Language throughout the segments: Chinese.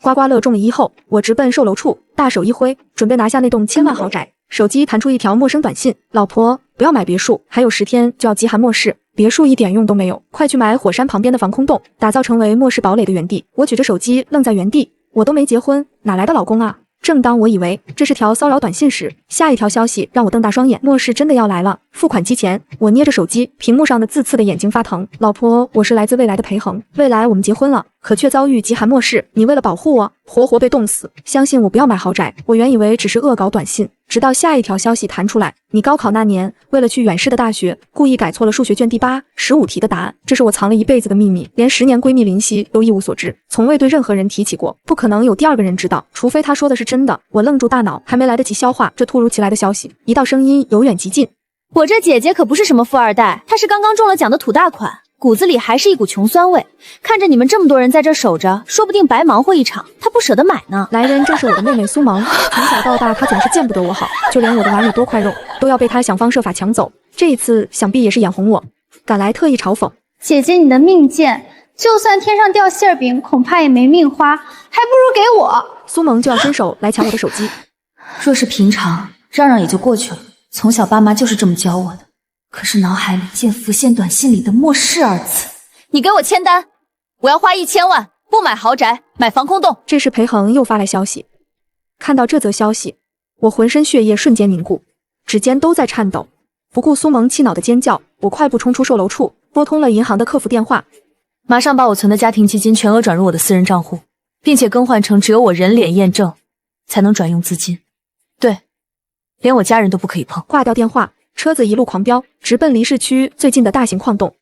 刮刮乐中了1后，我直奔售楼处，大手一挥，准备拿下那栋1000万豪宅。手机弹出一条陌生短信：老婆，不要买别墅，还有10天就要极寒末世，别墅一点用都没有，快去买火山旁边的防空洞，打造成为末世堡垒的原地。我举着手机愣在原地，我都没结婚，哪来的老公啊？正当我以为这是条骚扰短信时，下一条消息让我瞪大双眼，末世真的要来了！付款机前，我捏着手机，屏幕上的字刺的眼睛发疼。老婆，我是来自未来的裴恒，未来我们结婚了，可却遭遇极寒末世，你为了保护我，活活被冻死。相信我，不要买豪宅。我原以为只是恶搞短信，直到下一条消息弹出来，你高考那年为了去远市的大学，故意改错了数学卷第8、15题的答案，这是我藏了一辈子的秘密，连10年闺蜜林夕都一无所知，从未对任何人提起过，不可能有第2个人知道，除非他说的是真的。我愣住大脑，还没来得及消化这突如其来的消息，一道声音由远及近：我这姐姐可不是什么富二代，她是刚刚中了奖的土大款，骨子里还是一股穷酸味。看着你们这么多人在这守着，说不定白忙活一场，她不舍得买呢。来人正是我的妹妹苏萌，从小到大她总是见不得我好，就连我的碗里多块肉都要被她想方设法抢走，这一次想必也是眼红我，赶来特意嘲讽：姐姐你的命贱，就算天上掉馅饼，恐怕也没命花，还不如给我。苏萌就要伸手来抢我的手机。若是平常，让让也就过去了，从小爸妈就是这么教我的。可是脑海里见浮现短信里的末世2字。你给我签单，我要花1000万，不买豪宅，买防空洞。这时裴恒又发来消息。看到这则消息，我浑身血液瞬间凝固，指尖都在颤抖。不顾苏萌气恼的尖叫，我快步冲出售楼处，拨通了银行的客服电话。马上把我存的家庭基金全额转入我的私人账户，并且更换成只有我人脸验证才能转用资金。对，连我家人都不可以碰。挂掉电话，车子一路狂飙，直奔离市区最近的大型矿洞。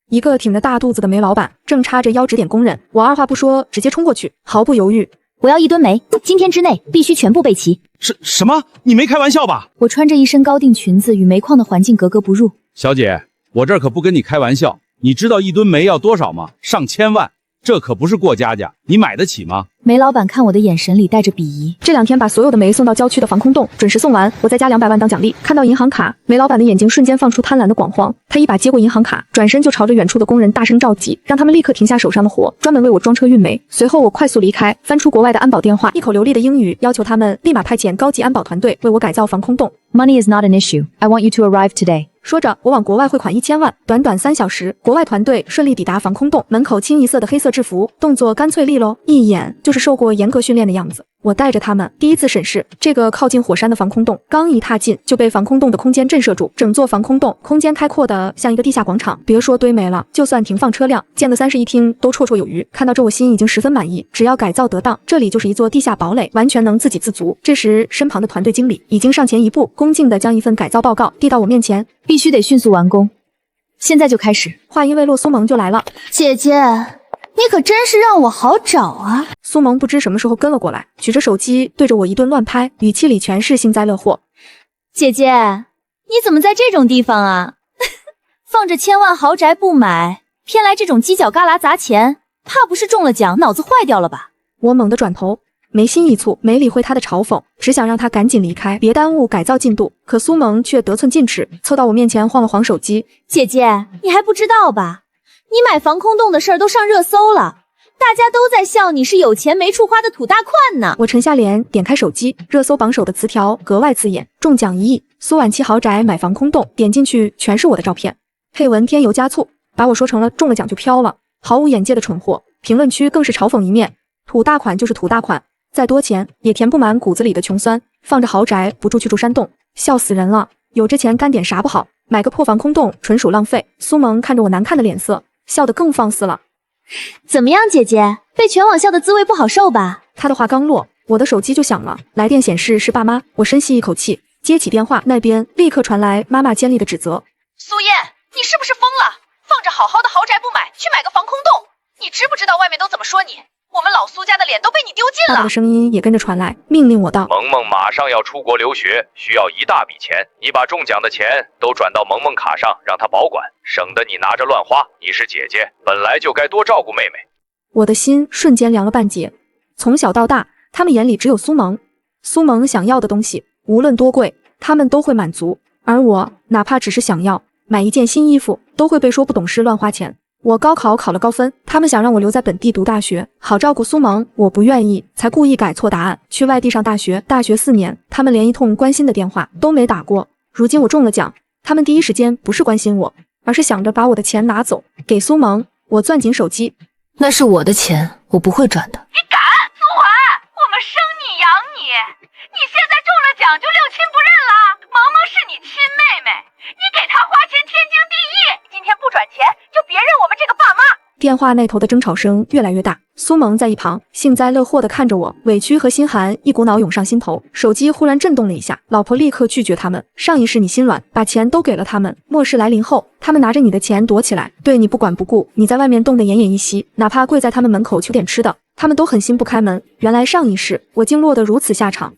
一个挺着大肚子的煤老板正叉着腰指点工人，我二话不说直接冲过去，毫不犹豫。我要1吨煤，今天之内必须全部备齐。什么？你没开玩笑吧？我穿着一身高定裙子，与煤矿的环境格格不入。小姐，我这儿可不跟你开玩笑，你知道1吨煤要多少吗？上千万，这可不是过家家，你买得起吗？煤老板看我的眼神里带着鄙夷。这2天把所有的煤送到郊区的防空洞，准时送完，我再加200万当奖励。看到银行卡，煤老板的眼睛瞬间放出贪婪的广荒，他一把接过银行卡，转身就朝着远处的工人大声召集，让他们立刻停下手上的活，专门为我装车运煤。随后我快速离开，翻出国外的安保电话，一口流利的英语要求他们立马派遣高级安保团队为我改造防空洞。Money is not an issue. I want you to arrive today. 说着，我往国外汇款1000万。短短3小时，国外团队顺利抵达防空洞，门口清一色的黑色制服，动作干脆利落，一眼就是受过严格训练的样子。我带着他们第一次审视这个靠近火山的防空洞，刚一踏进就被防空洞的空间震慑住。整座防空洞空间开阔的像一个地下广场，别说堆煤了，就算停放车辆，建个31厅都绰绰有余。看到这，我心已经十分满意，只要改造得当，这里就是一座地下堡垒，完全能自给自足。这时，身旁的团队经理已经上前一步，恭敬地将一份改造报告递到我面前，必须得迅速完工，现在就开始。话音未落，苏萌就来了。姐姐，你可真是让我好找啊！苏萌不知什么时候跟了过来，举着手机对着我一顿乱拍，语气里全是幸灾乐祸。姐姐，你怎么在这种地方啊？放着1000万豪宅不买，偏来这种犄角旮旯砸钱，怕不是中了奖脑子坏掉了吧？我猛地转头，眉心一蹙，没理会他的嘲讽，只想让他赶紧离开，别耽误改造进度。可苏萌却得寸进尺，凑到我面前晃了晃手机。姐姐，你还不知道吧？你买防空洞的事儿都上热搜了，大家都在笑你是有钱没处花的土大款呢。我沉下脸，点开手机，热搜榜首的词条格外刺眼：中奖1亿，苏婉琪豪宅买防空洞。点进去全是我的照片，配文添油加醋，把我说成了中了奖就飘了，毫无眼界的蠢货。评论区更是嘲讽一面，土大款就是土大款，再多钱也填不满骨子里的穷酸，放着豪宅不住去住山洞，笑死人了。有这钱干点啥不好，买个破防空洞纯属浪费。苏萌看着我难看的脸色，笑得更放肆了。怎么样，姐姐，被全网笑的滋味不好受吧？他的话刚落，我的手机就响了，来电显示是爸妈。我深吸一口气，接起电话，那边立刻传来妈妈尖利的指责：苏燕，你是不是疯了？放着好好的豪宅不买，去买个防空洞，你知不知道外面都怎么说你？我们老苏家的脸都被你丢尽了。爸爸的声音也跟着传来，命令我道：萌萌马上要出国留学，需要一大笔钱，你把中奖的钱都转到萌萌卡上，让她保管，省得你拿着乱花。你是姐姐，本来就该多照顾妹妹。我的心瞬间凉了半截。从小到大，他们眼里只有苏萌，苏萌想要的东西无论多贵，他们都会满足，而我哪怕只是想要买一件新衣服，都会被说不懂事乱花钱。我高考考了高分，他们想让我留在本地读大学，好照顾苏萌，我不愿意，才故意改错答案，去外地上大学。大学4年，他们连一通关心的电话都没打过。如今我中了奖，他们第一时间不是关心我，而是想着把我的钱拿走，给苏萌。我攥紧手机，那是我的钱，我不会转的。你敢？苏环，我们生你养你，你现在中了奖就六亲不认了？萌萌是你亲妹妹，你给她花钱天经地义，今天不转钱就别认我们这个爸妈。电话那头的争吵声越来越大，苏萌在一旁幸灾乐祸地看着我，委屈和心寒一股脑涌上心头。手机忽然震动了一下，老婆立刻拒绝他们。上一世你心软，把钱都给了他们，末世来临后，他们拿着你的钱躲起来，对你不管不顾。你在外面冻得奄奄一息，哪怕跪在他们门口求点吃的，他们都狠心不开门。原来上一世我竟落得如此下场。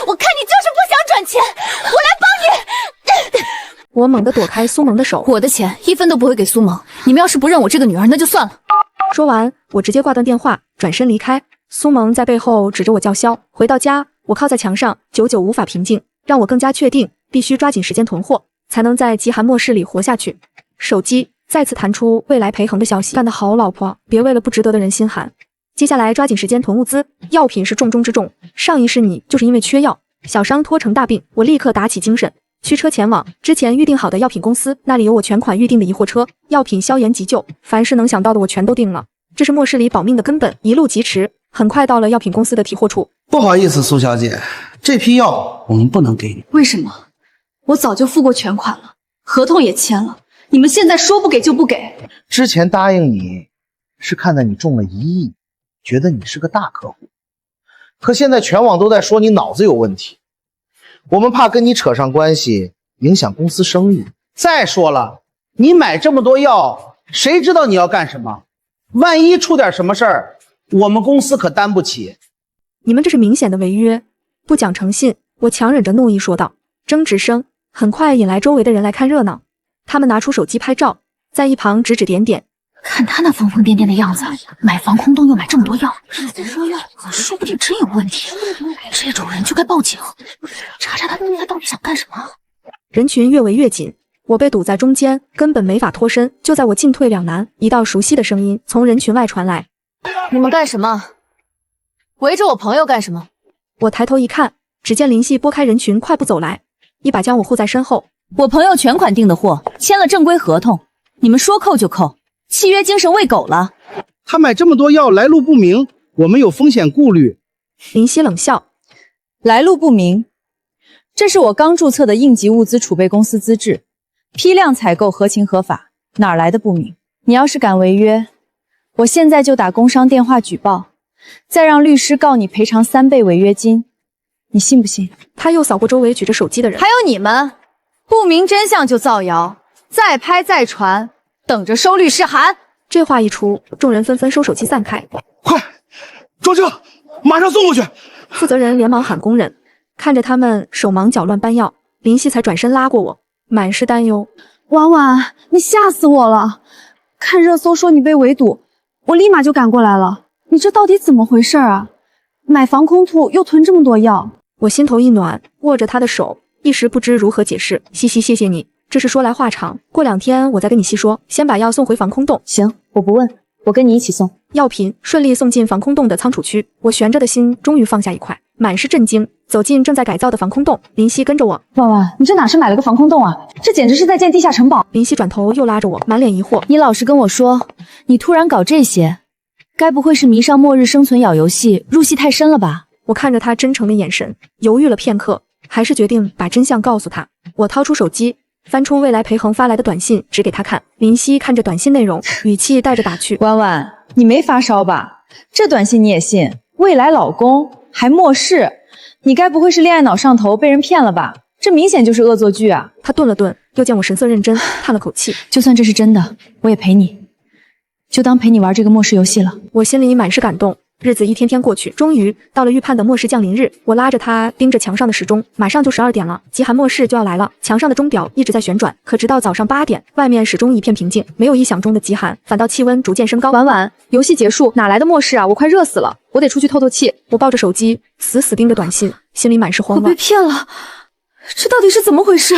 我看你就是不想转钱，我来帮你。我猛地躲开苏萌的手，我的钱1分都不会给苏萌，你们要是不认我这个女儿，那就算了。说完，我直接挂断电话，转身离开。苏萌在背后指着我叫嚣。回到家，我靠在墙上，久久无法平静，让我更加确定必须抓紧时间囤货，才能在极寒末世里活下去。手机再次弹出未来裴恒的消息，干得好，老婆，别为了不值得的人心寒。接下来抓紧时间囤物资，药品是重中之重。上一世你就是因为缺药，小伤拖成大病，我立刻打起精神，驱车前往之前预定好的药品公司，那里有我全款预定的一货车，药品消炎急救，凡是能想到的我全都定了。这是末世里保命的根本，一路疾驰，很快到了药品公司的提货处。不好意思，苏小姐，这批药我们不能给你。为什么？我早就付过全款了，合同也签了，你们现在说不给就不给？之前答应你是看在你中了1亿，觉得你是个大客户，可现在全网都在说你脑子有问题，我们怕跟你扯上关系，影响公司声誉。再说了，你买这么多药，谁知道你要干什么？万一出点什么事儿，我们公司可担不起。你们这是明显的违约，不讲诚信。我强忍着怒意说道。争执声很快引来周围的人来看热闹，他们拿出手机拍照，在一旁指指点点。看他那疯疯癫癫的样子，买防空洞又买这么多药，说不定真有问题。这种人就该报警，查查他到底想干什么。人群越围越紧，我被堵在中间，根本没法脱身。就在我进退两难，一道熟悉的声音从人群外传来：“你们干什么？围着我朋友干什么？”我抬头一看，只见林夕拨开人群，快步走来，一把将我护在身后。我朋友全款订的货，签了正规合同，你们说扣就扣，契约精神喂狗了。他买这么多药来路不明，我们有风险顾虑。林夕冷笑：“来路不明，这是我刚注册的应急物资储备公司资质，批量采购合情合法，哪来的不明？你要是敢违约，我现在就打工商电话举报，再让律师告你赔偿3倍违约金，你信不信？”他又扫过周围举着手机的人，还有你们，不明真相就造谣，再拍再传，等着收律师函。这话一出，众人纷纷收手机散开。快，装车，马上送过去！负责人连忙喊工人，看着他们手忙脚乱搬药，林夕才转身拉过我，满是担忧：“婉婉，你吓死我了！看热搜说你被围堵，我立马就赶过来了。你这到底怎么回事啊？买防空兔又囤这么多药。”我心头一暖，握着他的手，一时不知如何解释。西西，谢谢你，这是说来话长，过2天我再跟你细说。先把药送回防空洞。行，我不问，我跟你一起送。药品顺利送进防空洞的仓储区，我悬着的心终于放下一块，满是震惊。走进正在改造的防空洞，林夕跟着我。婉婉，你这哪是买了个防空洞啊？这简直是在建地下城堡。林夕转头又拉着我，满脸疑惑：“你老实跟我说，你突然搞这些，该不会是迷上末日生存咬游戏，入戏太深了吧？”我看着他真诚的眼神，犹豫了片刻，还是决定把真相告诉他。我掏出手机，翻出未来裴恒发来的短信，指给他看。林夕看着短信内容，语气带着打趣：“婉婉，你没发烧吧？这短信你也信？未来老公还末世，你该不会是恋爱脑上头被人骗了吧？这明显就是恶作剧啊！”他顿了顿，又见我神色认真，叹了口气：“就算这是真的，我也陪你，就当陪你玩这个末世游戏了。”我心里满是感动。日子一天天过去，终于到了预判的末世降临日。我拉着他盯着墙上的时钟，马上就12点了，极寒末世就要来了。墙上的钟表一直在旋转，可直到早上8点，外面始终一片平静，没有意想中的极寒，反倒气温逐渐升高。婉婉，游戏结束，哪来的末世啊？我快热死了，我得出去透透气。我抱着手机，死死盯着短信，心里满是慌乱。我被骗了，这到底是怎么回事？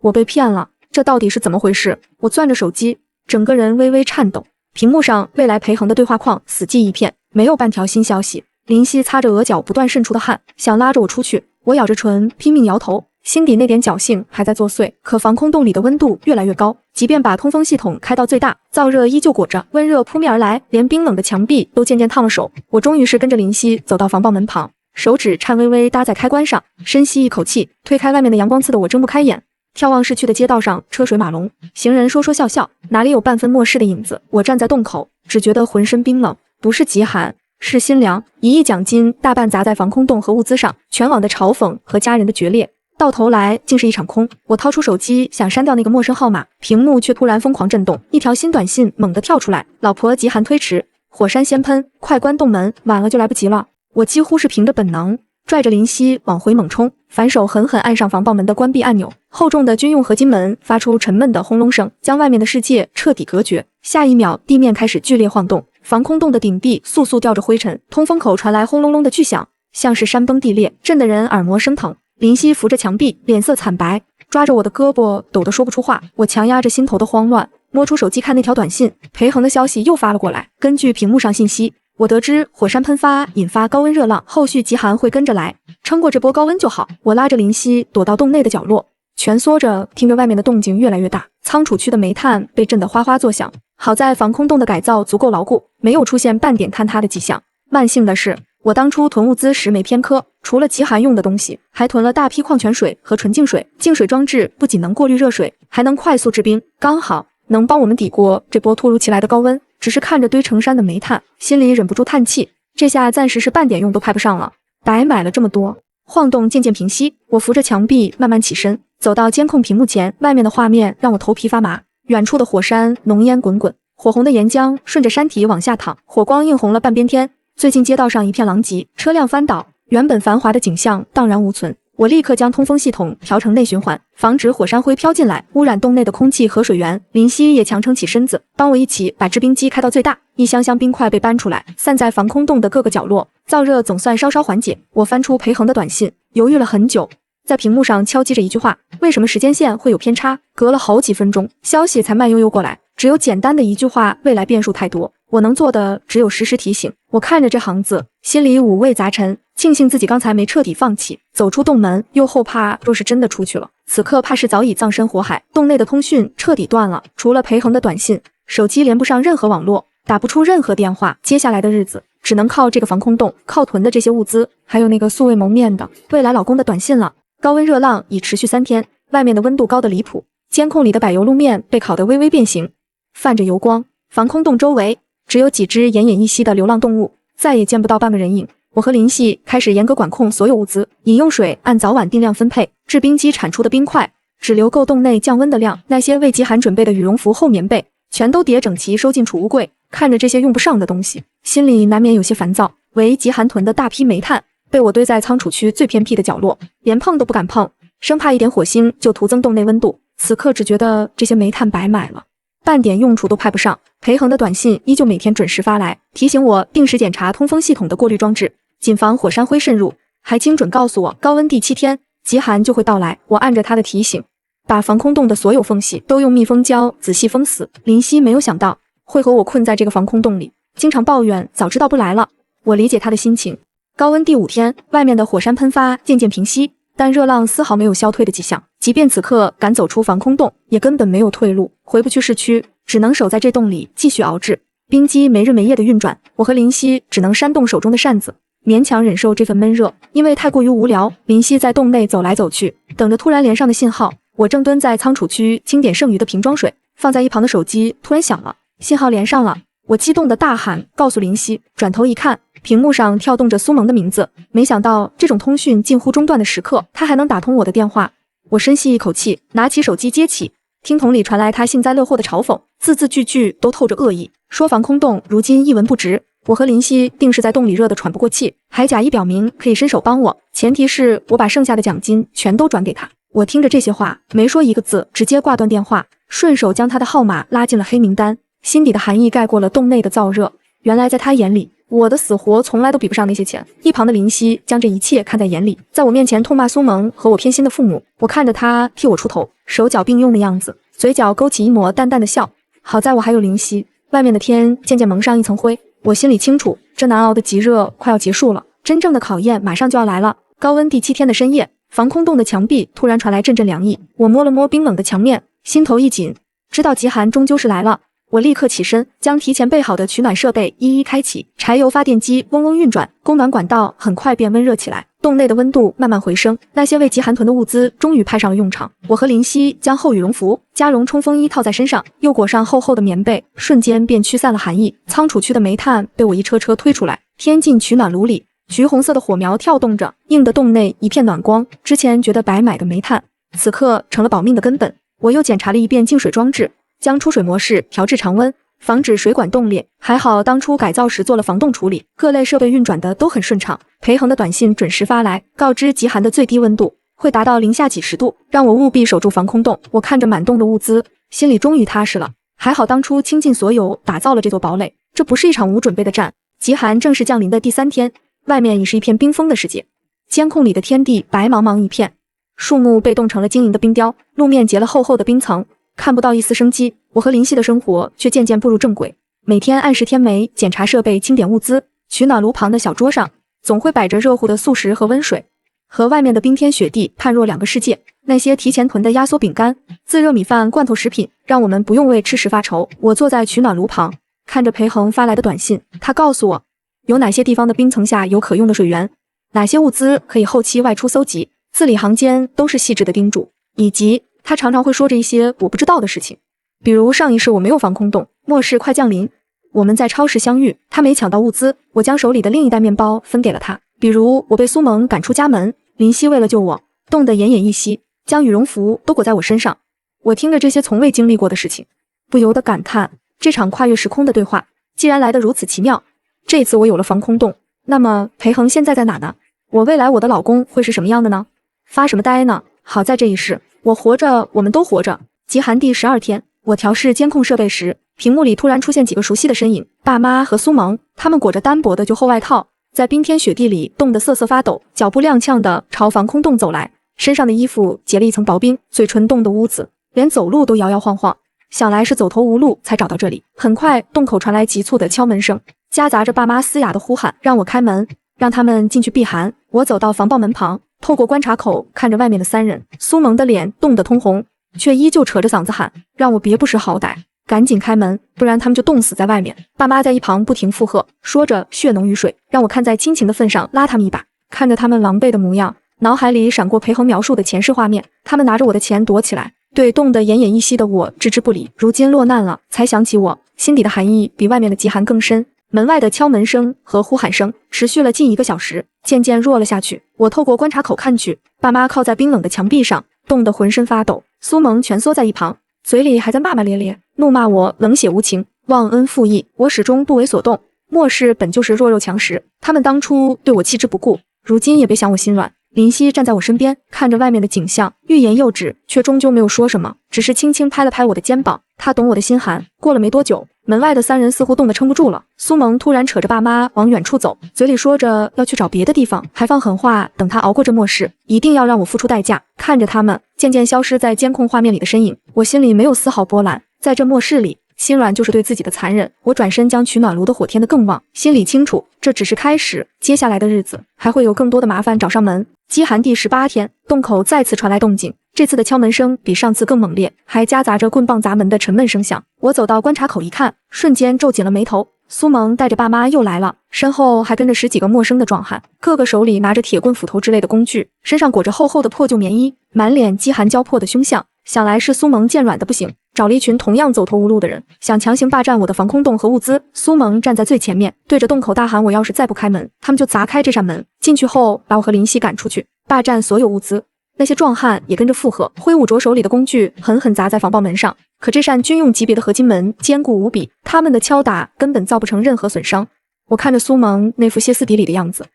我被骗了，这到底是怎么回事？我攥着手机，整个人微微颤抖。屏幕上未来裴恒的对话框死寂一片，没有半条新消息。林夕擦着额角不断渗出的汗，想拉着我出去，我咬着唇拼命摇头，心底那点侥幸还在作祟。可防空洞里的温度越来越高，即便把通风系统开到最大，燥热依旧裹着，温热扑面而来，连冰冷的墙壁都渐渐烫了手。我终于是跟着林夕走到防爆门旁，手指颤巍巍搭在开关上，深吸一口气，推开外面的阳光刺得我睁不开眼。眺望市区的街道上车水马龙，行人说说笑笑，哪里有半分漠视的影子。我站在洞口，只觉得浑身冰冷，不是极寒，是心凉。1亿奖金大半砸在防空洞和物资上，全网的嘲讽和家人的决裂，到头来竟是一场空。我掏出手机想删掉那个陌生号码，屏幕却突然疯狂震动，一条新短信猛地跳出来：老婆极寒推迟，火山先喷，快关洞门，晚了就来不及了。我几乎是凭着本能拽着林夕往回猛冲，反手狠狠按上防爆门的关闭按钮，厚重的军用合金门发出沉闷的轰隆声，将外面的世界彻底隔绝。下一秒，地面开始剧烈晃动，防空洞的顶壁簌簌吊着灰尘，通风口传来轰隆隆的巨响，像是山崩地裂，震得人耳膜生疼。林夕扶着墙壁，脸色惨白，抓着我的胳膊，抖得说不出话。我强压着心头的慌乱，摸出手机看那条短信，裴恒的消息又发了过来。根据屏幕上信息，我得知火山喷发引发高温热浪，后续极寒会跟着来，撑过这波高温就好。我拉着林夕躲到洞内的角落，蜷缩着听着外面的动静越来越大，仓储区的煤炭被震得哗哗作响。好在防空洞的改造足够牢固，没有出现半点坍塌的迹象。万幸的是，我当初囤物资时没偏科，除了极寒用的东西，还囤了大批矿泉水和纯净水。净水装置不仅能过滤热水，还能快速制冰，刚好能帮我们抵过这波突如其来的高温。只是看着堆成山的煤炭，心里忍不住叹气，这下暂时是半点用都派不上了。白买了这么多。晃动渐渐平息，我扶着墙壁慢慢起身，走到监控屏幕前，外面的画面让我头皮发麻。远处的火山浓烟滚滚，火红的岩浆顺着山体往下淌，火光映红了半边天。最近街道上一片狼藉，车辆翻倒，原本繁华的景象荡然无存。我立刻将通风系统调成内循环，防止火山灰飘进来，污染洞内的空气和水源。林夕也强撑起身子，帮我一起把制冰机开到最大。一箱箱冰块被搬出来，散在防空洞的各个角落，燥热总算稍稍缓解。我翻出裴恒的短信，犹豫了很久，在屏幕上敲击着一句话：为什么时间线会有偏差？隔了好几分钟，消息才慢悠悠过来，只有简单的一句话，未来变数太多。我能做的只有时时提醒。我看着这行字，心里五味杂陈，庆幸自己刚才没彻底放弃。走出洞门，又后怕若是真的出去了，此刻怕是早已葬身火海。洞内的通讯彻底断了，除了裴恒的短信，手机连不上任何网络，打不出任何电话。接下来的日子只能靠这个防空洞，靠囤的这些物资，还有那个素未谋面的未来老公的短信了。高温热浪已持续3天，外面的温度高得离谱，监控里的柏油路面被烤得微微变形，泛着油光。防空洞周围只有几只奄奄一息的流浪动物，再也见不到半个人影。我和林夕开始严格管控所有物资，饮用水按早晚定量分配，制冰机产出的冰块只留够洞内降温的量，那些为极寒准备的羽绒服、厚棉被全都叠整齐收进储物柜。看着这些用不上的东西，心里难免有些烦躁。为极寒囤的大批煤炭被我堆在仓储区最偏僻的角落，连碰都不敢碰，生怕一点火星就徒增洞内温度。此刻只觉得这些煤炭白买了，半点用处都派不上。裴恒的短信依旧每天准时发来，提醒我定时检查通风系统的过滤装置，谨防火山灰渗入，还精准告诉我高温第7天极寒就会到来。我按着他的提醒，把防空洞的所有缝隙都用密封胶仔细封死。林夕没有想到会和我困在这个防空洞里，经常抱怨早知道不来了。我理解他的心情。高温第5天，外面的火山喷发渐渐平息，但热浪丝毫没有消退的迹象。即便此刻赶走出防空洞，也根本没有退路，回不去市区，只能守在这洞里继续熬制。冰机没日没夜的运转，我和林夕只能扇动手中的扇子，勉强忍受这份闷热。因为太过于无聊，林夕在洞内走来走去，等着突然连上的信号。我正蹲在仓储区清点剩余的瓶装水，放在一旁的手机突然响了，信号连上了。我激动的大喊告诉林夕，转头一看，屏幕上跳动着苏萌的名字。没想到这种通讯近乎中断的时刻，他还能打通我的电话。我深吸一口气，拿起手机接起，听筒里传来他幸灾乐祸的嘲讽，字字句句都透着恶意，说防空洞如今一文不值，我和林夕定是在洞里热得喘不过气，还假意表明可以伸手帮我，前提是我把剩下的奖金全都转给他。我听着这些话，没说一个字，直接挂断电话，顺手将他的号码拉进了黑名单。心底的寒意盖过了洞内的燥热，原来在他眼里，我的死活从来都比不上那些钱。一旁的林夕将这一切看在眼里，在我面前痛骂苏萌和我偏心的父母。我看着他替我出头，手脚并用的样子，嘴角勾起一抹淡淡的笑。好在我还有灵犀。外面的天渐渐蒙上一层灰，我心里清楚，这难熬的极热快要结束了，真正的考验马上就要来了。高温第7天的深夜，防空洞的墙壁突然传来阵阵凉意，我摸了摸冰冷的墙面，心头一紧，知道极寒终究是来了。我立刻起身，将提前备好的取暖设备一一开启，柴油发电机嗡嗡运转，供暖管道很快变温热起来，洞内的温度慢慢回升。那些为极寒囤的物资终于派上了用场。我和林夕将厚羽绒服、加绒冲锋衣套在身上，又裹上厚厚的棉被，瞬间便驱散了寒意。仓储区的煤炭被我一车车推出来，添进取暖炉里，橘红色的火苗跳动着，映得洞内一片暖光。之前觉得白买的煤炭，此刻成了保命的根本。我又检查了一遍净水装置，将出水模式调至常温，防止水管冻裂。还好当初改造时做了防冻处理，各类设备运转的都很顺畅。裴恒的短信准时发来，告知极寒的最低温度会达到零下几十度，让我务必守住防空洞。我看着满洞的物资，心里终于踏实了。还好当初倾尽所有打造了这座堡垒，这不是一场无准备的战。极寒正式降临的第3天，外面已是一片冰封的世界。监控里的天地白茫茫一片，树木被冻成了晶莹的冰雕，路面结了厚厚的冰层，看不到一丝生机。我和林夕的生活却渐渐步入正轨，每天按时添煤、检查设备、清点物资。取暖炉旁的小桌上总会摆着热乎的素食和温水，和外面的冰天雪地判若两个世界。那些提前囤的压缩饼干、自热米饭、罐头食品，让我们不用为吃食发愁。我坐在取暖炉旁，看着裴恒发来的短信，他告诉我有哪些地方的冰层下有可用的水源，哪些物资可以后期外出搜集，字里行间都是细致的叮嘱，以及他常常会说着一些我不知道的事情。比如上一世我没有防空洞，末世快降临，我们在超市相遇，他没抢到物资，我将手里的另一袋面包分给了他。比如我被苏萌赶出家门，林夕为了救我冻得奄奄一息，将羽绒服都裹在我身上。我听着这些从未经历过的事情，不由得感叹这场跨越时空的对话既然来得如此奇妙。这次我有了防空洞，那么裴恒现在在哪呢？我的老公会是什么样的呢？发什么呆呢？好在这一世我活着，我们都活着。极寒第12天，我调试监控设备时，屏幕里突然出现几个熟悉的身影，爸妈和苏萌，他们裹着单薄的旧厚外套，在冰天雪地里冻得瑟瑟发抖，脚步踉跄地朝防空洞走来，身上的衣服结了一层薄冰，嘴唇冻得乌紫，连走路都摇摇晃晃，想来是走投无路才找到这里。很快洞口传来急促的敲门声，夹杂着爸妈嘶哑的呼喊，让我开门，让他们进去避寒。我走到防爆门旁，透过观察口看着外面的3人，苏萌的脸冻得通红，却依旧扯着嗓子喊，让我别不识好歹，赶紧开门，不然他们就冻死在外面。爸妈在一旁不停附和，说着血浓于水，让我看在亲情的份上拉他们一把。看着他们狼狈的模样，脑海里闪过裴恒描述的前世画面，他们拿着我的钱躲起来，对冻得奄奄一息的我置之不理。如今落难了，才想起我，心底的寒意比外面的极寒更深。门外的敲门声和呼喊声持续了近1个小时，渐渐弱了下去。我透过观察口看去，爸妈靠在冰冷的墙壁上，冻得浑身发抖。苏萌蜷缩在一旁，嘴里还在骂骂咧咧，怒骂我冷血无情、忘恩负义。我始终不为所动。末世本就是弱肉强食，他们当初对我弃之不顾，如今也别想我心软。林夕站在我身边，看着外面的景象，欲言又止，却终究没有说什么，只是轻轻拍了拍我的肩膀。他懂我的心寒。过了没多久，门外的3人似乎冻得撑不住了。苏萌突然扯着爸妈往远处走，嘴里说着要去找别的地方，还放狠话，等他熬过这末世，一定要让我付出代价。看着他们渐渐消失在监控画面里的身影，我心里没有丝毫波澜。在这末世里，心软就是对自己的残忍。我转身将取暖炉的火添得更旺，心里清楚这只是开始，接下来的日子还会有更多的麻烦找上门。极寒第18天，洞口再次传来动静，这次的敲门声比上次更猛烈，还夹杂着棍棒砸门的沉闷声响。我走到观察口一看，瞬间皱紧了眉头。苏萌带着爸妈又来了，身后还跟着10几个陌生的壮汉，个个手里拿着铁棍、斧头之类的工具，身上裹着厚厚的破旧棉衣，满脸饥寒交迫的凶相。想来是苏萌见软的不行，找了一群同样走投无路的人，想强行霸占我的防空洞和物资。苏萌站在最前面，对着洞口大喊，我要是再不开门，他们就砸开这扇门，进去后把我和林夕赶出去，霸占所有物资。那些壮汉也跟着附和，挥舞着手里的工具，狠狠砸在防爆门上。可这扇军用级别的合金门坚固无比，他们的敲打根本造不成任何损伤。我看着苏萌那副歇斯底里的样子，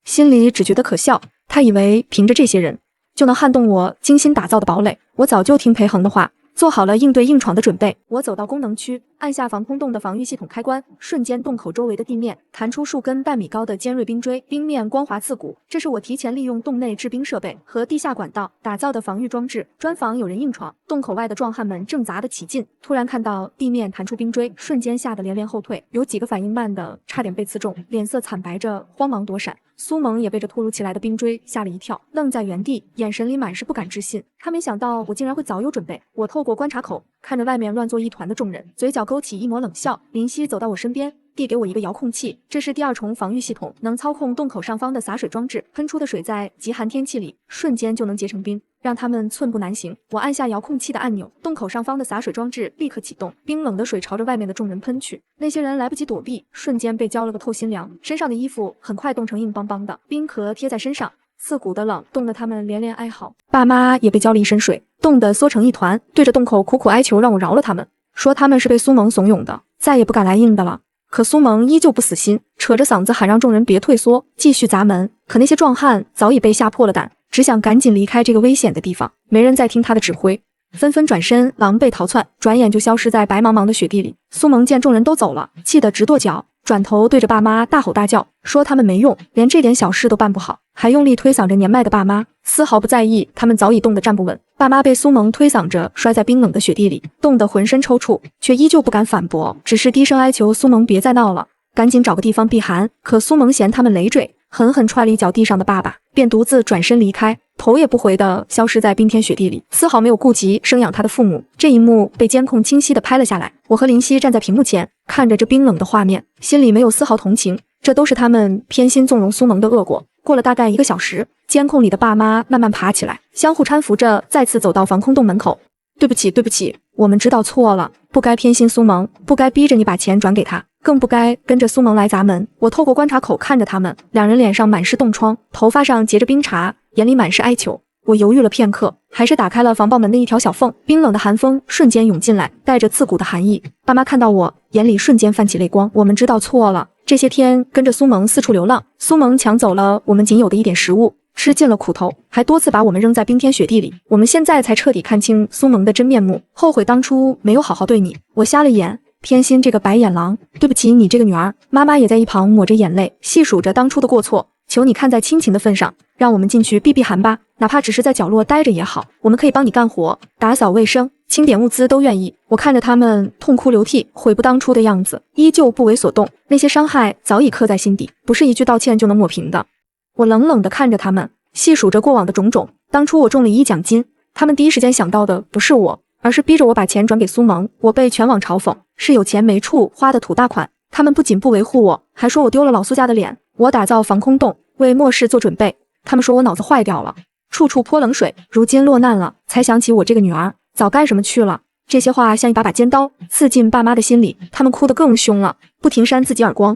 心里只觉得可笑。他以为凭着这些人就能撼动我精心打造的堡垒。我早就听裴恒的话，做好了应对硬闯的准备。我走到功能区，按下防空洞的防御系统开关，瞬间洞口周围的地面弹出数根半米高的尖锐冰锥，冰面光滑刺骨。这是我提前利用洞内制冰设备和地下管道打造的防御装置，专防有人硬闯。洞口外的壮汉们正砸得起劲，突然看到地面弹出冰锥，瞬间吓得连连后退，有几个反应慢的差点被刺中，脸色惨白着，慌忙躲闪。苏萌也被这突如其来的冰锥吓了一跳，愣在原地，眼神里满是不敢置信。他没想到我竟然会早有准备。我透过观察口看着外面乱作一团的众人，嘴角勾起一抹冷笑。林夕走到我身边，递给我一个遥控器，这是第2重防御系统，能操控洞口上方的洒水装置，喷出的水在极寒天气里瞬间就能结成冰，让他们寸步难行。我按下遥控器的按钮，洞口上方的洒水装置立刻启动，冰冷的水朝着外面的众人喷去。那些人来不及躲避，瞬间被浇了个透心凉，身上的衣服很快冻成硬邦邦的，冰壳贴在身上，刺骨的冷，冻得他们连连哀嚎。爸妈也被浇了一身水，冻得缩成一团，对着洞口苦苦哀求让我饶了他们，说他们是被苏萌怂恿的，再也不敢来硬的了。可苏萌依旧不死心，扯着嗓子喊让众人别退缩，继续砸门。可那些壮汉早已被吓破了胆，只想赶紧离开这个危险的地方，没人再听他的指挥，纷纷转身狼狈逃窜，转眼就消失在白茫茫的雪地里。苏萌见众人都走了，气得直跺脚，转头对着爸妈大吼大叫，说他们没用，连这点小事都办不好，还用力推搡着年迈的爸妈，丝毫不在意他们早已冻得站不稳。爸妈被苏萌推搡着摔在冰冷的雪地里，冻得浑身抽搐，却依旧不敢反驳，只是低声哀求苏萌别再闹了，赶紧找个地方避寒。可苏萌嫌他们累赘，狠狠踹了一脚地上的爸爸，便独自转身离开，头也不回地消失在冰天雪地里，丝毫没有顾及生养他的父母。这一幕被监控清晰地拍了下来，我和林夕站在屏幕前，看着这冰冷的画面，心里没有丝毫同情，这都是他们偏心纵容苏萌的恶果。过了大概1个小时，监控里的爸妈慢慢爬起来，相互搀扶着再次走到防空洞门口。对不起，对不起，我们知道错了，不该偏心苏萌，不该逼着你把钱转给他，更不该跟着苏萌来砸门。我透过观察口看着他们，两人脸上满是冻疮，头发上结着冰碴，眼里满是哀求。我犹豫了片刻，还是打开了防爆门的一条小缝，冰冷的寒风瞬间涌进来，带着刺骨的寒意。爸妈看到我，眼里瞬间泛起泪光。我们知道错了，这些天跟着苏萌四处流浪，苏萌抢走了我们仅有的一点食物，吃尽了苦头，还多次把我们扔在冰天雪地里。我们现在才彻底看清苏萌的真面目，后悔当初没有好好对你。我瞎了眼，偏心这个白眼狼，对不起你这个女儿。妈妈也在一旁抹着眼泪，细数着当初的过错。求你看在亲情的份上，让我们进去避避寒吧，哪怕只是在角落待着也好，我们可以帮你干活，打扫卫生，清点物资都愿意。我看着他们痛哭流涕，悔不当初的样子，依旧不为所动。那些伤害早已刻在心底，不是一句道歉就能抹平的。我冷冷地看着他们，细数着过往的种种。当初我中了1亿奖金，他们第一时间想到的不是我，而是逼着我把钱转给苏萌。我被全网嘲讽是有钱没处花的土大款，他们不仅不维护我，还说我丢了老苏家的脸。我打造防空洞，为末世做准备，他们说我脑子坏掉了，处处泼冷水。如今落难了，才想起我这个女儿早干什么去了。这些话像一把把尖刀刺进爸妈的心里，他们哭得更凶了，不停扇自己耳光。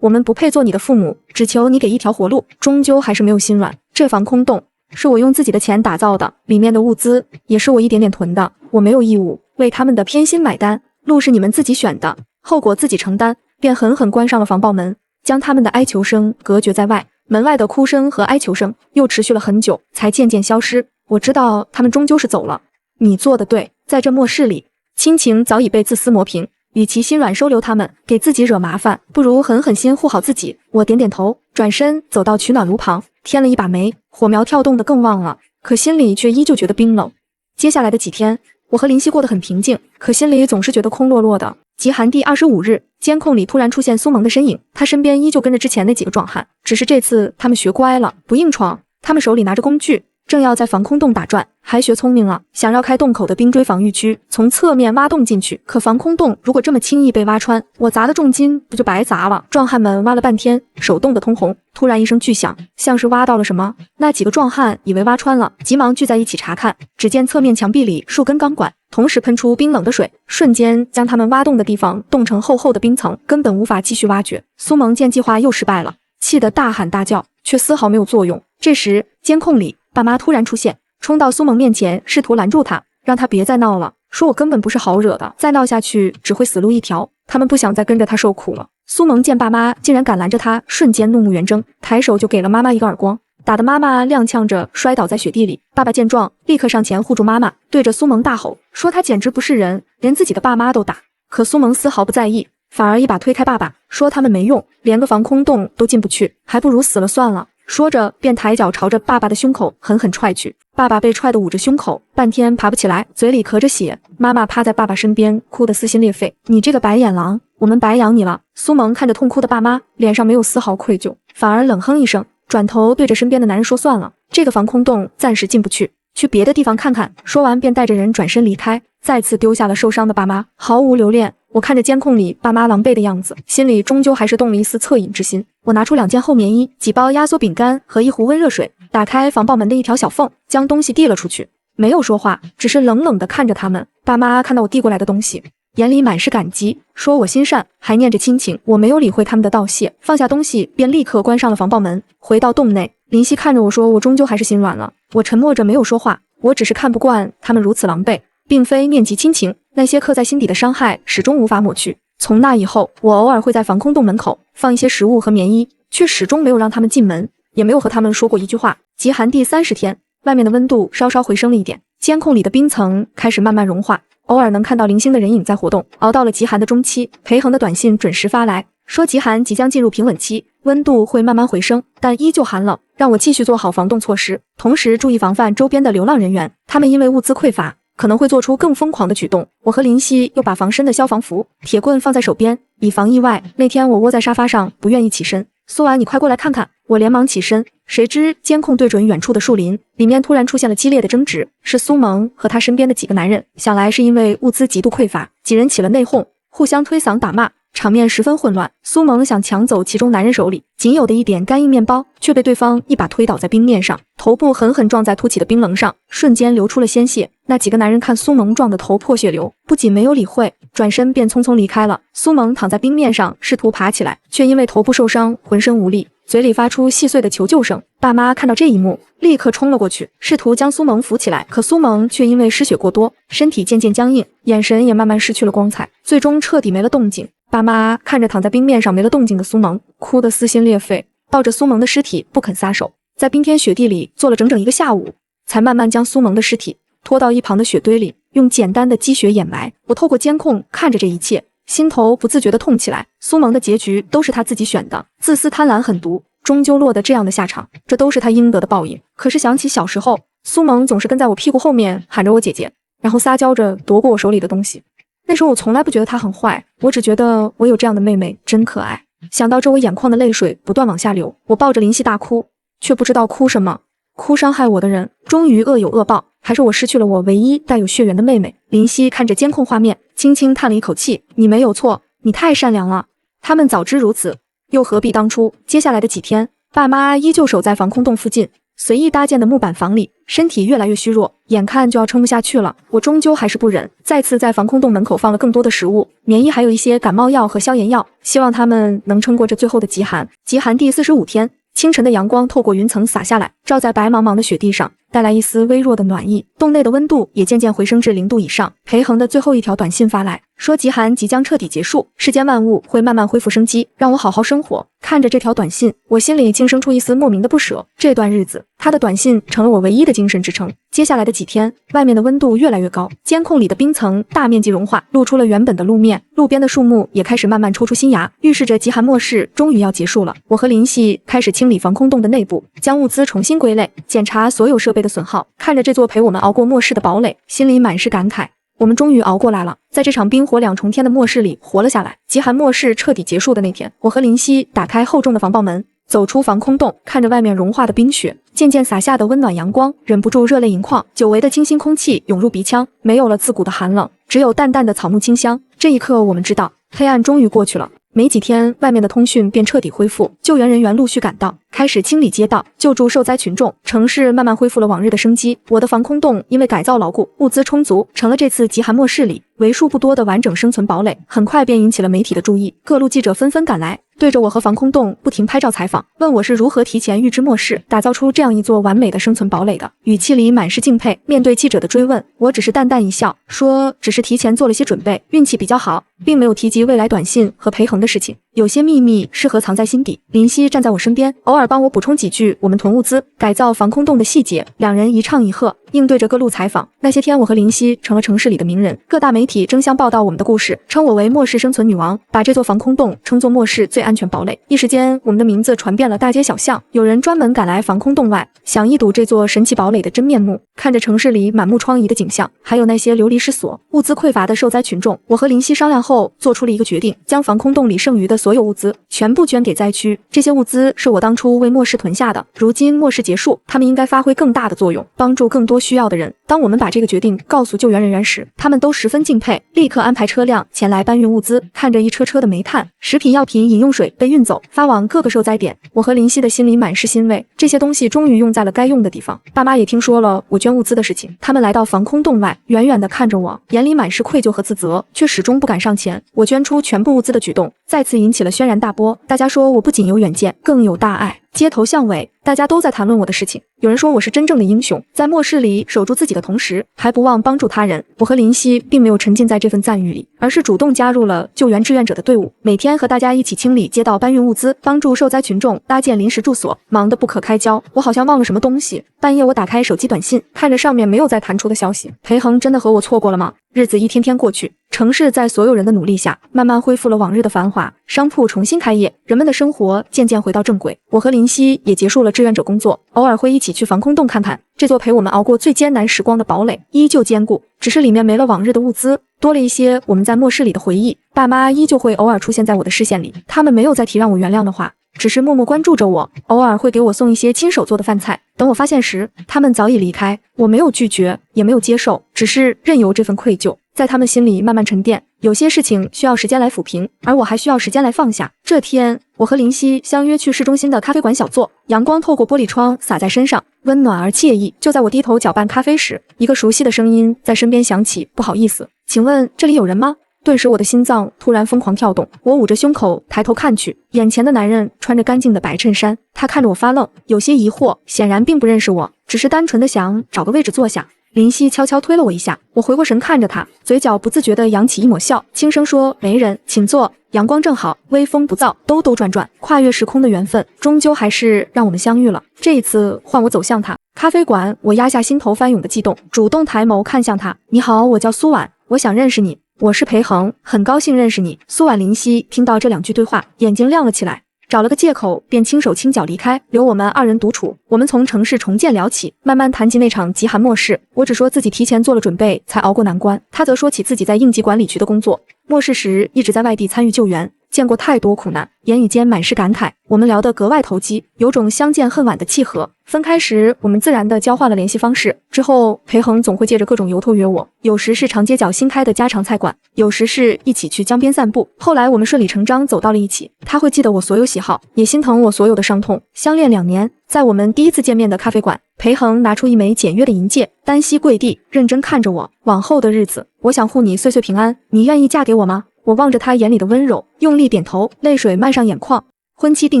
我们不配做你的父母，只求你给一条活路。终究还是没有心软。这防空洞是我用自己的钱打造的，里面的物资也是我一点点囤的，我没有义务为他们的偏心买单，路是你们自己选的，后果自己承担。便狠狠关上了防爆门，将他们的哀求声隔绝在外。门外的哭声和哀求声又持续了很久，才渐渐消失。我知道他们终究是走了。你做的对，在这末世里，亲情早已被自私磨平，与其心软收留他们，给自己惹麻烦，不如狠狠心护好自己。我点点头，转身走到取暖炉旁，添了一把煤，火苗跳动得更旺了，可心里却依旧觉得冰冷。接下来的几天，我和林夕过得很平静，可心里总是觉得空落落的。极寒第25日，监控里突然出现苏萌的身影，他身边依旧跟着之前那几个壮汉，只是这次他们学乖了，不硬闯，他们手里拿着工具，正要在防空洞打转，还学聪明了，想绕开洞口的冰锥防御区，从侧面挖洞进去。可防空洞如果这么轻易被挖穿，我砸的重金不就白砸了？壮汉们挖了半天，手冻得通红。突然一声巨响，像是挖到了什么，那几个壮汉以为挖穿了，急忙聚在一起查看。只见侧面墙壁里数根钢管同时喷出冰冷的水，瞬间将他们挖洞的地方冻成厚厚的冰层，根本无法继续挖掘。苏萌见计划又失败了，气得大喊大叫，却丝毫没有作用。这时监控里爸妈突然出现，冲到苏萌面前，试图拦住他，让他别再闹了，说我根本不是好惹的，再闹下去只会死路一条，他们不想再跟着他受苦了。苏萌见爸妈竟然敢拦着他，瞬间怒目圆睁，抬手就给了妈妈一个耳光。打得妈妈踉跄着摔倒在雪地里。爸爸见状，立刻上前护住妈妈，对着苏萌大吼，说他简直不是人，连自己的爸妈都打。可苏萌丝毫不在意，反而一把推开爸爸，说他们没用，连个防空洞都进不去，还不如死了算了。说着便抬脚朝着爸爸的胸口狠狠踹去。爸爸被踹得捂着胸口，半天爬不起来，嘴里咳着血。妈妈趴在爸爸身边，哭得撕心裂肺。你这个白眼狼，我们白养你了。苏萌看着痛哭的爸妈，脸上没有丝毫愧疚，反而冷哼一声，转头对着身边的男人说，算了，这个防空洞暂时进不去，去别的地方看看。说完便带着人转身离开，再次丢下了受伤的爸妈，毫无留恋。我看着监控里爸妈狼狈的样子，心里终究还是动了一丝恻隐之心。我拿出2件厚棉衣、几包压缩饼干和一壶温热水，打开防爆门的一条小缝，将东西递了出去。没有说话，只是冷冷地看着他们。爸妈看到我递过来的东西，眼里满是感激，说我心善，还念着亲情。我没有理会他们的道谢，放下东西便立刻关上了防爆门，回到洞内。林夕看着我说，我终究还是心软了。我沉默着没有说话，我只是看不惯他们如此狼狈，并非念及亲情，那些刻在心底的伤害始终无法抹去。从那以后，我偶尔会在防空洞门口放一些食物和棉衣，却始终没有让他们进门，也没有和他们说过一句话。极寒第30天，外面的温度稍稍回升了一点，监控里的冰层开始慢慢融化，偶尔能看到零星的人影在活动。熬到了极寒的中期，裴恒的短信准时发来，说极寒即将进入平稳期，温度会慢慢回升，但依旧寒冷，让我继续做好防冻措施，同时注意防范周边的流浪人员，他们因为物资匮乏，可能会做出更疯狂的举动。我和林夕又把防身的消防服、铁棍放在手边，以防意外。那天我窝在沙发上不愿意起身，苏婉，你快过来看看。我连忙起身，谁知监控对准远处的树林，里面突然出现了激烈的争执，是苏萌和他身边的几个男人，想来是因为物资极度匮乏，几人起了内讧，互相推搡打骂，场面十分混乱。苏萌想抢走其中男人手里仅有的一点干硬面包，却被对方一把推倒在冰面上，头部狠狠撞在凸起的冰棱上，瞬间流出了鲜血。那几个男人看苏萌撞得头破血流，不仅没有理会，转身便匆匆离开了。苏萌躺在冰面上试图爬起来，却因为头部受伤浑身无力，嘴里发出细碎的求救声。爸妈看到这一幕，立刻冲了过去，试图将苏萌扶起来，可苏萌却因为失血过多，身体渐渐僵硬，眼神也慢慢失去了光彩，最终彻底没了动静。爸妈看着躺在冰面上没了动静的苏萌，哭得撕心裂肺，抱着苏萌的尸体不肯撒手，在冰天雪地里坐了整整1个下午，才慢慢将苏萌的尸体拖到一旁的雪堆里，用简单的积雪掩埋。我透过监控看着这一切，心头不自觉地痛起来。苏萌的结局都是他自己选的，自私贪婪狠毒，终究落得这样的下场，这都是他应得的报应。可是想起小时候，苏萌总是跟在我屁股后面喊着我姐姐，然后撒娇着夺过我手里的东西，那时候我从来不觉得她很坏，我只觉得我有这样的妹妹真可爱。想到这，我眼眶的泪水不断往下流，我抱着林夕大哭，却不知道哭什么。哭伤害我的人，终于恶有恶报，还是我失去了我唯一带有血缘的妹妹。林夕看着监控画面，轻轻叹了一口气，你没有错，你太善良了，他们早知如此，又何必当初。接下来的几天，爸妈依旧守在防空洞附近随意搭建的木板房里，身体越来越虚弱，眼看就要撑不下去了。我终究还是不忍，再次在防空洞门口放了更多的食物、棉衣，还有一些感冒药和消炎药，希望他们能撑过这最后的极寒。极寒第45天，清晨的阳光透过云层洒下来，照在白茫茫的雪地上，带来一丝微弱的暖意。洞内的温度也渐渐回升至0度以上。裴恒的最后一条短信发来，说极寒即将彻底结束，世间万物会慢慢恢复生机，让我好好生活。看着这条短信，我心里竟生出一丝莫名的不舍。这段日子，他的短信成了我唯一的精神支撑。接下来的几天，外面的温度越来越高，监控里的冰层大面积融化，露出了原本的路面，路边的树木也开始慢慢抽出新芽，预示着极寒末世终于要结束了。我和林夕开始清理防空洞的内部，将物资重新归类，检查所有设备的损耗。看着这座陪我们熬过末世的堡垒，心里满是感慨。我们终于熬过来了，在这场冰火两重天的末世里活了下来。极寒末世彻底结束的那天，我和林夕打开厚重的防爆门，走出防空洞，看着外面融化的冰雪，渐渐洒下的温暖阳光，忍不住热泪盈眶。久违的清新空气涌入鼻腔，没有了自古的寒冷，只有淡淡的草木清香。这一刻，我们知道黑暗终于过去了。没几天，外面的通讯便彻底恢复，救援人员陆续赶到，开始清理街道，救助受灾群众，城市慢慢恢复了往日的生机。我的防空洞因为改造牢固，物资充足，成了这次极寒末世里为数不多的完整生存堡垒。很快便引起了媒体的注意，各路记者纷纷赶来，对着我和防空洞不停拍照采访，问我是如何提前预知末世，打造出这样一座完美的生存堡垒的，语气里满是敬佩。面对记者的追问，我只是淡淡一笑，说只是提前做了些准备，运气比较好，并没有提及未来短信和裴恒的事情。有些秘密适合藏在心底。林夕站在我身边，偶尔帮我补充几句我们囤物资、改造防空洞的细节，两人一唱一和，应对着各路采访。那些天，我和林夕成了城市里的名人，各大媒体争相报道我们的故事，称我为末世生存女王，把这座防空洞称作末世最安全堡垒。一时间，我们的名字传遍了大街小巷，有人专门赶来防空洞外，想一睹这座神奇堡垒的真面目。看着城市里满目疮痍的景象，还有那些流离失所、物资匮乏的受灾群众，我和林夕商量后做出了一个决定，将防空洞里剩余的所有物资全部捐给灾区。这些物资是我当初为末世囤下的，如今末世结束，他们应该发挥更大的作用，帮助更多需要的人。当我们把这个决定告诉救援人员时，他们都十分敬佩，立刻安排车辆前来搬运物资。看着一车车的煤炭、食品、药品、饮用水被运走，发往各个受灾点，我和林夕的心里满是欣慰。这些东西终于用在了该用的地方。爸妈也听说了我捐物资的事情，他们来到防空洞外，远远地看着我，眼里满是愧疚和自责，却始终不敢上前。我捐出全部物资的举动再次引起了轩然大波，大家说我不仅有远见，更有大爱。街头巷尾，大家都在谈论我的事情。有人说我是真正的英雄，在末世里守住自己的同时，还不忘帮助他人。我和林夕并没有沉浸在这份赞誉里，而是主动加入了救援志愿者的队伍，每天和大家一起清理街道、搬运物资，帮助受灾群众搭建临时住所，忙得不可开交。我好像忘了什么东西。半夜我打开手机短信，看着上面没有再弹出的消息，裴恒真的和我错过了吗？日子一天天过去，城市在所有人的努力下，慢慢恢复了往日的繁华，商铺重新开业，人们的生活渐渐回到正轨。我和林夕也结束了志愿者工作，偶尔会一起去防空洞看看，这座陪我们熬过最艰难时光的堡垒依旧坚固，只是里面没了往日的物资，多了一些我们在末世里的回忆。爸妈依旧会偶尔出现在我的视线里，他们没有再提让我原谅的话，只是默默关注着我，偶尔会给我送一些亲手做的饭菜。等我发现时，他们早已离开。我没有拒绝，也没有接受，只是任由这份愧疚在他们心里慢慢沉淀。有些事情需要时间来抚平，而我还需要时间来放下。这天，我和林夕相约去市中心的咖啡馆小坐，阳光透过玻璃窗洒在身上，温暖而惬意。就在我低头搅拌咖啡时，一个熟悉的声音在身边响起：“不好意思，请问这里有人吗？”顿时我的心脏突然疯狂跳动，我捂着胸口抬头看去，眼前的男人穿着干净的白衬衫，他看着我发愣，有些疑惑，显然并不认识我，只是单纯的想找个位置坐下。林夕悄悄推了我一下，我回过神看着他，嘴角不自觉地扬起一抹笑，轻声说：“没人，请坐，阳光正好，微风不燥。”兜兜转转，跨越时空的缘分，终究还是让我们相遇了。这一次换我走向他，咖啡馆，我压下心头翻涌的悸动，主动抬眸看向他：“你好，我叫苏婉，我想认识你。”“我是裴恒，很高兴认识你。”苏婉。林夕听到这两句对话，眼睛亮了起来，找了个借口便轻手轻脚离开，留我们二人独处。我们从城市重建聊起，慢慢谈及那场极寒末世。我只说自己提前做了准备，才熬过难关。他则说起自己在应急管理局的工作，末世时一直在外地参与救援，见过太多苦难，言语间满是感慨。我们聊得格外投机，有种相见恨晚的契合。分开时，我们自然地交换了联系方式。之后，裴恒总会借着各种由头约我，有时是长街角新开的家常菜馆，有时是一起去江边散步。后来我们顺理成章走到了一起，他会记得我所有喜好，也心疼我所有的伤痛。相恋2年，在我们第一次见面的咖啡馆，裴恒拿出一枚简约的银戒，单膝跪地，认真看着我：“往后的日子，我想护你岁岁平安，你愿意嫁给我吗？”我望着他眼里的温柔，用力点头，泪水漫上眼眶。婚期定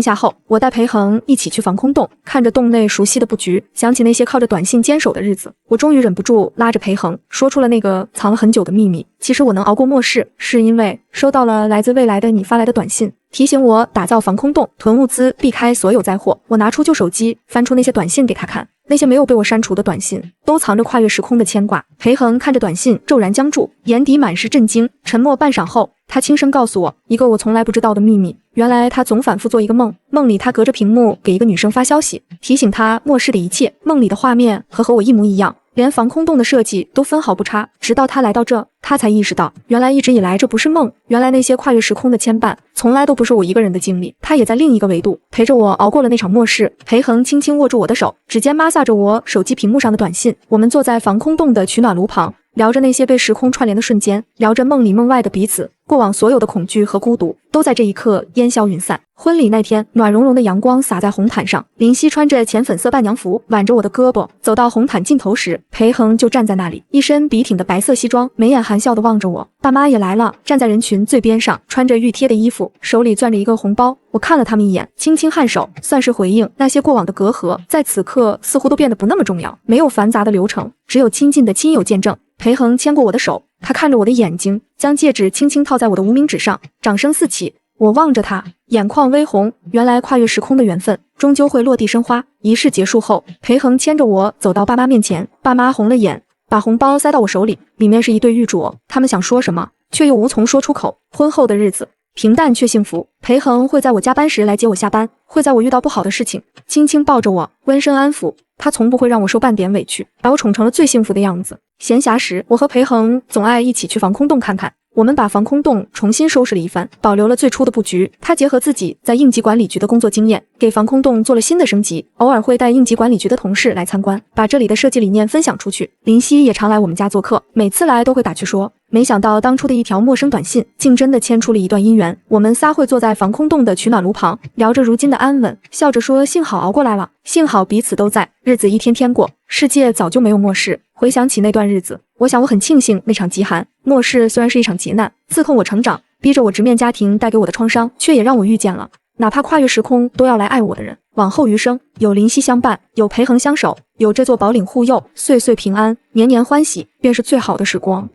下后，我带裴恒一起去防空洞，看着洞内熟悉的布局，想起那些靠着短信坚守的日子，我终于忍不住拉着裴恒说出了那个藏了很久的秘密。其实我能熬过末世，是因为收到了来自未来的你发来的短信，提醒我打造防空洞，囤物资，避开所有灾祸。我拿出旧手机，翻出那些短信给他看，那些没有被我删除的短信，都藏着跨越时空的牵挂。裴恒看着短信，骤然僵住，眼底满是震惊。沉默半晌后，他轻声告诉我一个我从来不知道的秘密。原来他总反复做一个梦，梦里他隔着屏幕给一个女生发消息，提醒她末世的一切。梦里的画面和我一模一样，连防空洞的设计都分毫不差。直到他来到这，他才意识到，原来一直以来这不是梦，原来那些跨越时空的牵绊，从来都不是我一个人的经历，他也在另一个维度陪着我熬过了那场末世。裴恒轻轻握住我的手，指尖摩挲着我手机屏幕上的短信。我们坐在防空洞的取暖炉旁，聊着那些被时空串联的瞬间，聊着梦里梦外的彼此。过往所有的恐惧和孤独，都在这一刻烟消云散。婚礼那天，暖融融的阳光洒在红毯上，林夕穿着浅粉色伴娘服，挽着我的胳膊，走到红毯尽头时，裴恒就站在那里，一身笔挺的白色西装，眉眼含笑地望着我。爸妈也来了，站在人群最边上，穿着熨贴的衣服，手里攥着一个红包。我看了他们一眼，轻轻颔首，算是回应。那些过往的隔阂，在此刻似乎都变得不那么重要，没有繁杂的流程，只有亲近的亲友见证。裴恒牵过我的手，他看着我的眼睛，将戒指轻轻套在我的无名指上，掌声四起。我望着他，眼眶微红，原来跨越时空的缘分终究会落地生花。仪式结束后，裴恒牵着我走到爸妈面前，爸妈红了眼，把红包塞到我手里，里面是一对玉镯。他们想说什么，却又无从说出口。婚后的日子平淡却幸福。裴恒会在我加班时来接我下班，会在我遇到不好的事情轻轻抱着我，温声安抚。他从不会让我受半点委屈，把我宠成了最幸福的样子。闲暇时，我和裴恒总爱一起去防空洞看看。我们把防空洞重新收拾了一番，保留了最初的布局。他结合自己在应急管理局的工作经验，给防空洞做了新的升级。偶尔会带应急管理局的同事来参观，把这里的设计理念分享出去。林夕也常来我们家做客，每次来都会打趣说，没想到当初的一条陌生短信，竟真的牵出了一段姻缘。我们仨会坐在防空洞的取暖炉旁，聊着如今的安稳，笑着说幸好熬过来了，幸好彼此都在。日子一天天过，世界早就没有末世。回想起那段日子，我想我很庆幸那场极寒。末世虽然是一场劫难，刺痛我成长，逼着我直面家庭带给我的创伤，却也让我遇见了哪怕跨越时空都要来爱我的人。往后余生，有林夕相伴，有裴恒相守，有这座宝岭护佑，岁岁平安，年年欢喜，便是最好的时光。